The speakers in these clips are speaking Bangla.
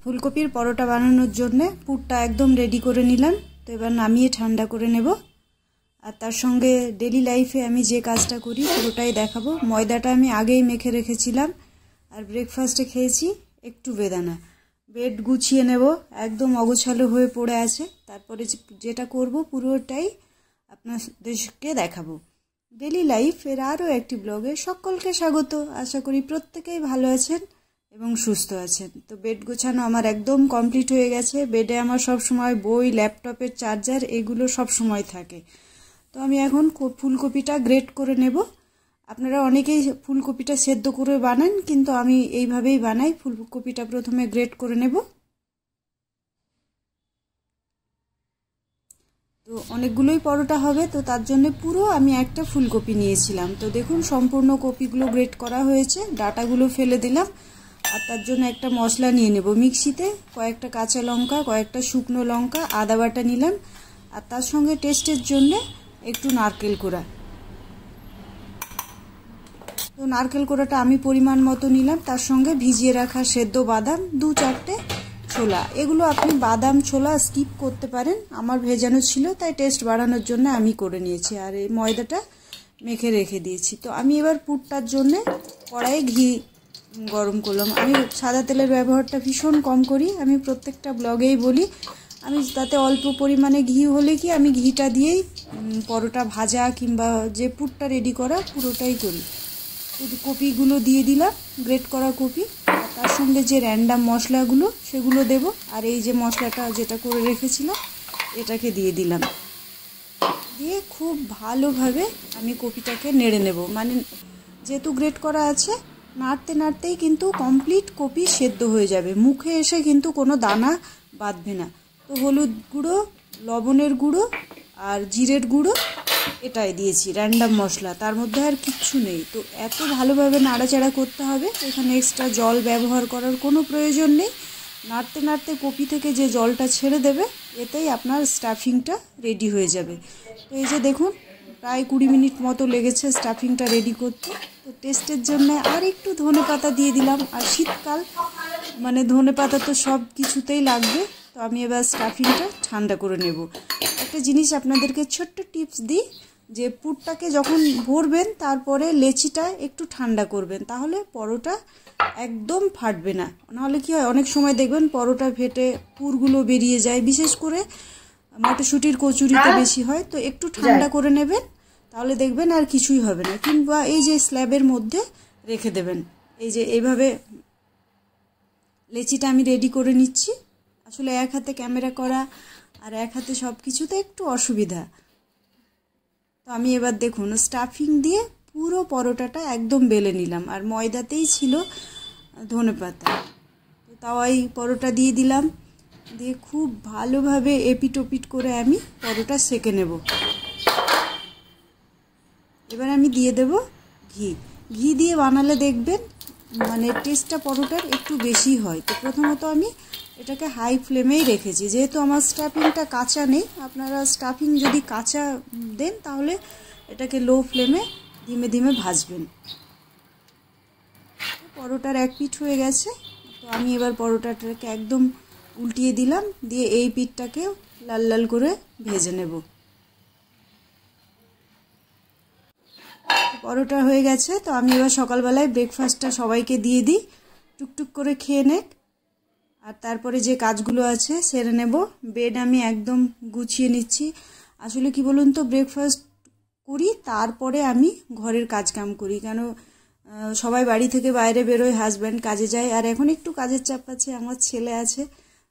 ফুলকপির পরোটা বানানোর জন্য পুরটা একদম রেডি করে নিলাম। তো এবার নামিয়ে ঠান্ডা করে নেব। আর তার সঙ্গে ডেলি লাইফে আমি যে কাজটা করি পুরোটাই দেখাবো। ময়দাটা আমি আগেই মেখে রেখেছিলাম। আর ব্রেকফাস্টে খেয়েছি একটু বেদানা। বেড গুছিয়ে নেব, একদম অগোছালো হয়ে পড়ে আছে। তারপরে যেটা করব পুরোটাই আপনাদেরকে দেখাবো। ডেলি লাইফ এর আরও একটি ব্লগে সকলকে স্বাগত। আশা করি প্রত্যেকেই ভালো আছেন এবং সুস্থ আছেন। তো বেড গোছানো আমার একদম কমপ্লিট হয়ে গেছে। বেডে আমার সব সময় বই, ল্যাপটপের চার্জার এগুলো সব সময় থাকে। তো আমি এখন ফুলকপিটা গ্রেট করে নেব। আপনারা অনেকেই ফুলকপিটা সেদ্ধ করে বানান, কিন্তু আমি এইভাবেই বানাই। ফুলকপিটা প্রথমে গ্রেট করে নেব। তো অনেকগুলোই পরোটা হবে, তো তার জন্য পুরো আমি একটা ফুলকপি নিয়েছিলাম। তো দেখুন সম্পূর্ণ কপিগুলো গ্রেট করা হয়েছে, ডাটাগুলো ফেলে দিলাম। আর তার জন্য একটা মশলা নিয়ে নেব মিক্সিতে। কয়েকটা কাঁচা লঙ্কা, কয়েকটা শুকনো লঙ্কা, আদা বাটা নিলাম। আর তার সঙ্গে টেস্টের জন্য একটু নারকেল কোড়া। তো নারকেল কোড়াটা আমি পরিমাণ মতো নিলাম। তার সঙ্গে ভিজিয়ে রাখা সেদ্ধ বাদাম 2-4টে, ছোলা। এগুলো আপনি বাদাম ছোলা স্কিপ করতে পারেন, আমার ভেজানো ছিল তাই টেস্ট বাড়ানোর জন্য আমি করে নিয়েছি। আর এই ময়দাটা মেখে রেখে দিয়েছি। তো আমি এবার পুরটার জন্য কড়াইয়ে ঘি গরম করলাম। আমি সাদা তেলের ব্যবহারটা ভীষণ কম করি, আমি প্রত্যেকটা ব্লগেই বলি। আমি তাতে অল্প পরিমাণে ঘি হলে কি আমি ঘিটা দিয়েই পরোটা ভাজা কিংবা যে পুরটা রেডি করা পুরোটাই করি। কপিগুলো দিয়ে দিলাম, গ্রেট করা কপি। আর তার সঙ্গে যে র্যান্ডাম মশলাগুলো সেগুলো দেব। আর এই যে মশলাটা যেটা করে রেখেছিলাম এটাকে দিয়ে দিলাম। দিয়ে খুব ভালোভাবে আমি কপিটাকে নেড়ে নেব। মানে যেহেতু গ্রেট করা আছে, নাড়তে নাড়তেই কিন্তু কমপ্লিট কপি সেদ্ধ হয়ে যাবে, মুখে এসে কিন্তু কোনো দানা বাঁধবে না। তো হলুদ গুঁড়ো, লবণের গুঁড়ো আর জিরের গুঁড়ো এটাই দিয়েছি, র্যান্ডাম মশলা, তার মধ্যে আর কিচ্ছু নেই। তো এত ভালোভাবে নাড়াচাড়া করতে হবে, এখানে এক্সট্রা জল ব্যবহার করার কোনো প্রয়োজন নেই। নাড়তে নাড়তে কপি থেকে যে জলটা ছেড়ে দেবে, এতেই আপনার স্টাফিংটা রেডি হয়ে যাবে। তো এই যে দেখুন প্রায় 20 মিনিট মতো লেগেছে স্টাফিংটা রেডি করতে। তো টেস্টের জন্য আর একটু ধনে পাতা দিয়ে দিলাম। আর শীতকাল মানে ধনে পাতা তো সব কিছুতেই লাগবে। তো আমি এবার স্টাফিংটা ঠান্ডা করে নেব। একটা জিনিস আপনাদেরকে ছোট্ট টিপস দিই, যে পুরটাকে যখন ভরবেন তারপরে লেচিটা একটু ঠান্ডা করবেন, তাহলে পরোটা একদম ফাটবে না। নাহলে কি হয়, অনেক সময় দেখবেন পরোটা ফেটে পুরগুলো বেরিয়ে যায়, বিশেষ করে মটরশুঁটির কচুরিতে বেশি হয়। তো একটু ঠান্ডা করে নেবেন, তাহলে দেখবেন আর কিছুই হবে না। কিংবা এই যে স্ল্যাবের মধ্যে রেখে দেবেন। এই যে এইভাবে লেচিটা আমি রেডি করে নিচ্ছি। আসলে এক হাতে ক্যামেরা করা আর এক হাতে সব কিছুতে একটু অসুবিধা। তো আমি এবার দেখুন স্টাফিং দিয়ে পুরো পরোটাটা একদম বেলে নিলাম। আর ময়দাতেই ছিল ধনেপাতা। তো তাওয়াই পরোটা দিয়ে দিলাম, দিয়ে খুব ভালোভাবে এপিট ওপিট করে আমি পরোটা সেঁকে নেব। এবার আমি দিয়ে দেব ঘি। ঘি দিয়ে বানালে দেখবেন মানে টেস্টটা পরোটার একটু বেশি হয়। তো প্রথমত আমি এটাকে হাই ফ্লেমেই রেখেছি, যেহেতু আমার স্টাফিংটা কাঁচা নেই। আপনারা স্টাফিং যদি কাঁচা দেন তাহলে এটাকে লো ফ্লেমে ধীমে ধীমে ভাজবেন। পরোটার এক পিঠ হয়ে গেছে। তো আমি এবার পরোটাটাকে একদম উল্টিয়ে দিলাম, দিয়ে এই পিঠটাকে লাল লাল করে ভেজে নেব। পরোটা হয়ে গেছে। তো আমি এবার সকালবেলায় ব্রেকফাস্টটা সবাইকে দিয়ে দিই, টুকটুক করে খেয়ে নেক। আর তারপরে যে কাজগুলো আছে সেরে নেব। বেড আমি একদম গুছিয়ে নিচ্ছি। আসলে কি বলুন তো, ব্রেকফাস্ট করি তারপরে আমি ঘরের কাজকাম করি, কেন সবাই বাড়ি থেকে বাইরে বেরোয়, হাজব্যান্ড কাজে যায়। আর এখন একটু কাজের চাপ আছে, আমার ছেলে আছে।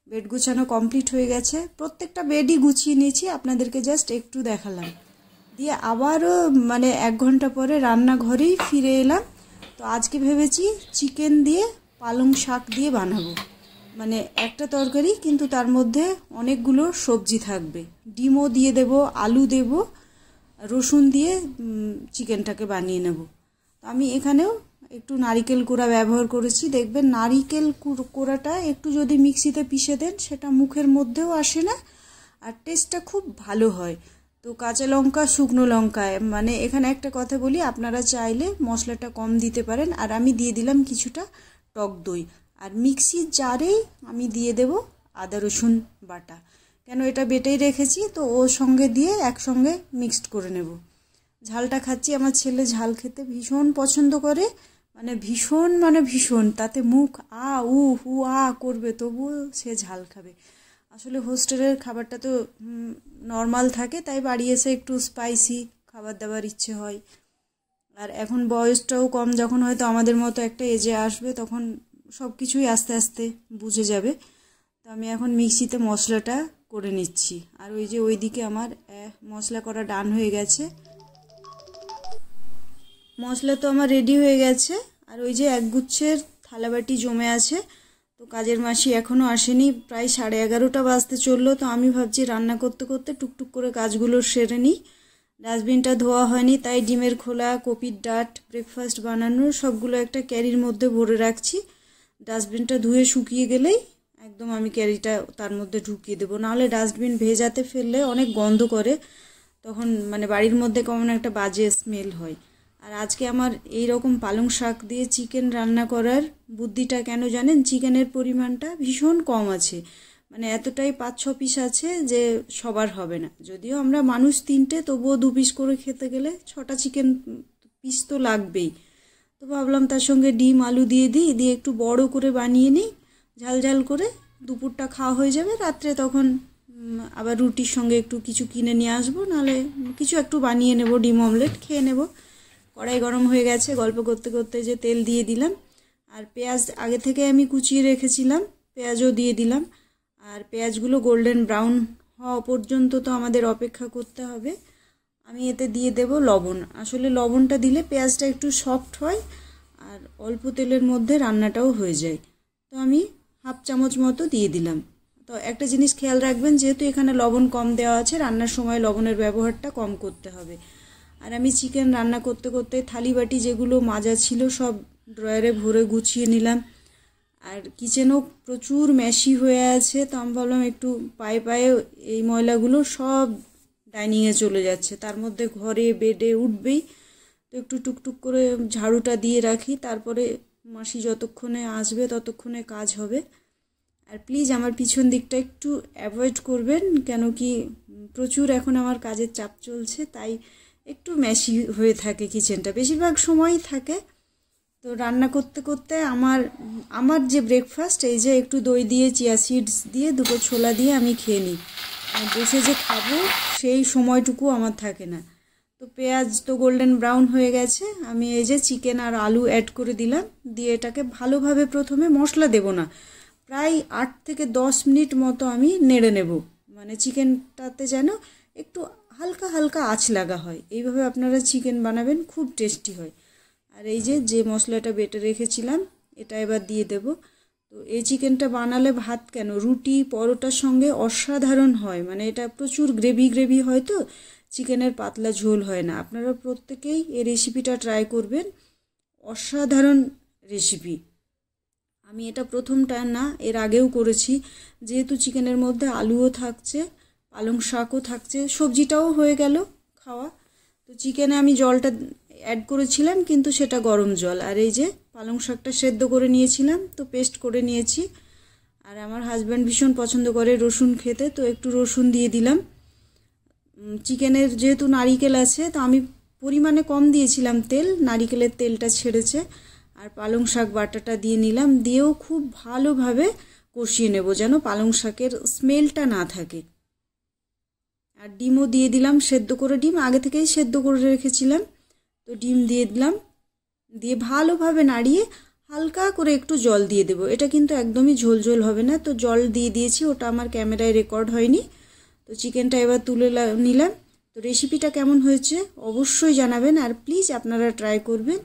বেড গুছানো কমপ্লিট হয়ে গেছে, প্রত্যেকটা বেডই গুছিয়ে নিয়েছি, আপনাদেরকে জাস্ট একটু দেখালাম। দিয়ে আবারও মানে 1 ঘন্টা পরে রান্নাঘরেই ফিরে এলাম। তো আজকে ভেবেছি চিকেন দিয়ে পালং শাক দিয়ে বানাবো। মানে একটা তরকারি, কিন্তু তার মধ্যে অনেকগুলো সবজি থাকবে। ডিমও দিয়ে দেব, আলু দেব, রসুন দিয়ে চিকেনটাকে বানিয়ে নেব। তো আমি এখানেও একটু নারিকেল কোড়া ব্যবহার করেছি। দেখবেন নারিকেল কোড়াটা একটু যদি মিক্সিতে পিষে দেন, সেটা মুখের মধ্যেও আসে না আর টেস্টটা খুব ভালো হয়। তো কাঁচা লঙ্কা, শুকনো লঙ্কা, মানে এখানে একটা কথা বলি, আপনারা চাইলে মশলাটা কম দিতে পারেন। আর আমি দিয়ে দিলাম কিছুটা টক দই। আর মিক্সির জারেই আমি দিয়ে দেব আদা রসুন বাটা, কেন এটা বেটেই রেখেছি, তো ওর সঙ্গে দিয়ে একসঙ্গে মিক্সড করে নেব। ঝালটা খাচ্ছি, আমার ছেলে ঝাল খেতে ভীষণ পছন্দ করে, মানে ভীষণ, তাতে মুখ উ আ করবে, তবুও সে ঝাল খাবে। আসলে হোস্টেলের খাবারটা তো নর্মাল থাকে, তাই বাড়ি এসে একটু স্পাইসি খাবার দাবার ইচ্ছে হয়। আর এখন বয়সটাও কম, যখন হয়তো আমাদের মতো একটা এজে আসবে তখন সব কিছুই আস্তে আস্তে বুঝে যাবে। তো আমি এখন মিক্সিতে মশলাটা করে নিচ্ছি। আর ওই যে ওইদিকে আমার মশলা করা ডান হয়ে গেছে, মশলা তো আমার রেডি হয়ে গেছে। আর ওই যে একগুচ্ছের থালাবাটি জমে আছে, তো কাজের মাসি এখনও আসেনি, প্রায় 11:30 বাজতে চললো। তো আমি ভাবছি রান্না করতে করতে টুকটুক করে কাজগুলো সেরে নিই। ডাস্টবিনটা ধোয়া হয়নি, তাই ডিমের খোলা, কপির ডাঁট, ব্রেকফাস্ট বানানোর সবগুলো একটা ক্যারির মধ্যে ভরে রাখছি। ডাস্টবিনটা ধুয়ে শুকিয়ে গেলেই একদম আমি ক্যারিটা তার মধ্যে ঢুকিয়ে দেবো, নাহলে ডাস্টবিন ভেজাতে ফেললে অনেক গন্ধ করে, তখন মানে বাড়ির মধ্যে কেমন একটা বাজে স্মেল হয়। আর আজকে আমার এই রকম পালং শাক দিয়ে চিকেন রান্না করার বুদ্ধিটা কেন জানেন? চিকেনের পরিমাণটা ভীষণ কম আছে, মানে এতটাই 5-6 পিস আছে যে সবার হবে না। যদিও আমরা মানুষ 3টে, তবুও 2 পিস করে খেতে গেলে 6টা চিকেন পিস তো লাগবেই। তো ভাবলাম তার সঙ্গে ডিম আলু দিয়ে একটু বড় করে বানিয়ে নিই, ঝাল ঝাল করে, দুপুরটা খাওয়া হয়ে যাবে। রাত্রে তখন আবার রুটির সঙ্গে একটু কিছু কিনে নিয়ে আসবো, নাহলে কিছু একটু বানিয়ে নেব, ডিম অমলেট খেয়ে নেব। কড়াই গরম হয়ে গেছে, গল্প করতে করতে যে তেল দিয়ে দিলাম, আর পেঁয়াজ আগে থেকে আমি কুচিয়ে রেখেছিলাম, পেঁয়াজও দিয়ে দিলাম। আর পেঁয়াজগুলো গোল্ডেন ব্রাউন হওয়া পর্যন্ত তো আমাদের অপেক্ষা করতে হবে। আমি এতে দিয়ে দেব লবণ। আসলে লবণটা দিলে পেঁয়াজটা একটু সফট হয়, আর অল্প তেলের মধ্যে রান্নাটাও হয়ে যায়। তো আমি 1/2 চামচ মতো দিয়ে দিলাম। তো একটা জিনিস খেয়াল রাখবেন, যেহেতু এখানে লবণ কম দেওয়া আছে, রান্নার সময় লবণের ব্যবহারটা কম করতে হবে। আর আমি চিকেন রান্না করতে করতে থালি বাটি যেগুলো মাজা ছিল সব ড্রয়ারে ভরে গুছিয়ে নিলাম। আর কিচেনও প্রচুর মেশি হয়ে আছে, তো আমি ভাবলাম একটু পায়ে পায়ে এই ময়লাগুলো সব ডাইনিংয়ে চলে যাচ্ছে, তার মধ্যে ঘরে বেডে উঠবেই, তো একটু টুকটুক করে ঝাড়ুটা দিয়ে রাখি, তারপরে মাসি যতক্ষণে আসবে ততক্ষণে কাজ হবে। আর প্লিজ আমার পিছন দিকটা একটু অ্যাভয়েড করবেন, কেন কি প্রচুর এখন আমার কাজের চাপ চলছে, তাই একটু মেশি হয়ে থাকে কিচেনটা, বেশিরভাগ সময়ই থাকে। তো রান্না করতে করতে আমার যে ব্রেকফাস্ট, এই যে একটু দই দিয়ে, চিয়া সিডস দিয়ে, 2টো ছোলা দিয়ে আমি খেয়ে নিই। বসে যে খাবো সেই সময়টুকু আমার থাকে না। তো পেঁয়াজ তো গোল্ডেন ব্রাউন হয়ে গেছে, আমি এই যে চিকেন আর আলু অ্যাড করে দিলাম, দিয়ে এটাকে ভালোভাবে, প্রথমে মশলা দেব না, প্রায় 8 থেকে 10 মিনিট মতো আমি নেড়ে নেব, মানে চিকেনটাতে যেন একটু হালকা হালকা আঁচ লাগা হয়। এইভাবে আপনারা চিকেন বানাবেন, খুব টেস্টি হয়। আর এই যে মশলাটা বেটে রেখেছিলাম এটা এবার দিয়ে দেব। তো এই চিকেনটা বানালে ভাত কেন, রুটি পরোটার সঙ্গে অসাধারণ হয়, মানে এটা প্রচুর গ্রেভি হয়, তো চিকেনের পাতলা ঝোল হয় না। আপনারা প্রত্যেকেই এই রেসিপিটা ট্রাই করবেন, অসাধারণ রেসিপি। আমি এটা প্রথমটা না, এর আগেও করেছি, যেহেতু চিকেনের মধ্যে আলুও থাকছে, পালং শাকও থাকছে, সবজিটাও হয়ে গেল খাওয়া। তো চিকেনে আমি জলটা অ্যাড করেছিলাম, কিন্তু সেটা গরম জল। আর এই যে পালং শাকটা সেদ্ধ করে নিয়েছিলাম, তো পেস্ট করে নিয়েছি। আর আমার হাজব্যান্ড ভীষণ পছন্দ করে রসুন খেতে, তো একটু রসুন দিয়ে দিলাম। চিকেনের যেহেতু নারিকেল আছে, তো আমি পরিমাণে কম দিয়েছিলাম তেল, নারিকেলের তেলটা ছেড়েছে। আর পালং শাক বাটাটা দিয়ে নিলাম, দিয়েও খুব ভালোভাবে কষিয়ে নেব, যেন পালং শাকের স্মেলটা না থাকে। আর ডিমও দিয়ে দিলাম, সেদ্ধ করে, ডিম আগে থেকেই সেদ্ধ করে রেখেছিলাম, তো ডিম দিয়ে দিলাম, দিয়ে ভালোভাবে নাড়িয়ে হালকা করে একটু জল দিয়ে দেব। এটা কিন্তু একদমই ঝোল হবে না, তো জল দিয়ে দিয়েছি, ওটা আমার ক্যামেরায় রেকর্ড হয়নি। তো চিকেনটা এবার তুলে নিলাম। তো রেসিপিটা কেমন হয়েছে অবশ্যই জানাবেন, আর প্লিজ আপনারা ট্রাই করবেন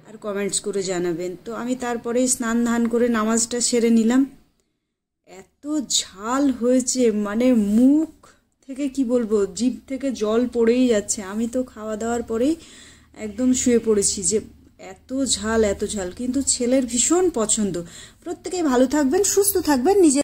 আর কমেন্টস করে জানাবেন। তো আমি তারপরে স্নান ধান করে নামাজটা সেরে নিলাম। এত ঝাল হয়েছে, মানে মুখ থেকে কি বলবো, জিভ থেকে জল পড়েই যাচ্ছে। আমি তো খাওয়া দাওয়ার পরেই একদম শুয়ে পড়েছি, যে এত ঝাল, কিন্তু ছেলের ভীষণ পছন্দ। প্রত্যেকেই ভালো থাকবেন, সুস্থ থাকবেন, নিজের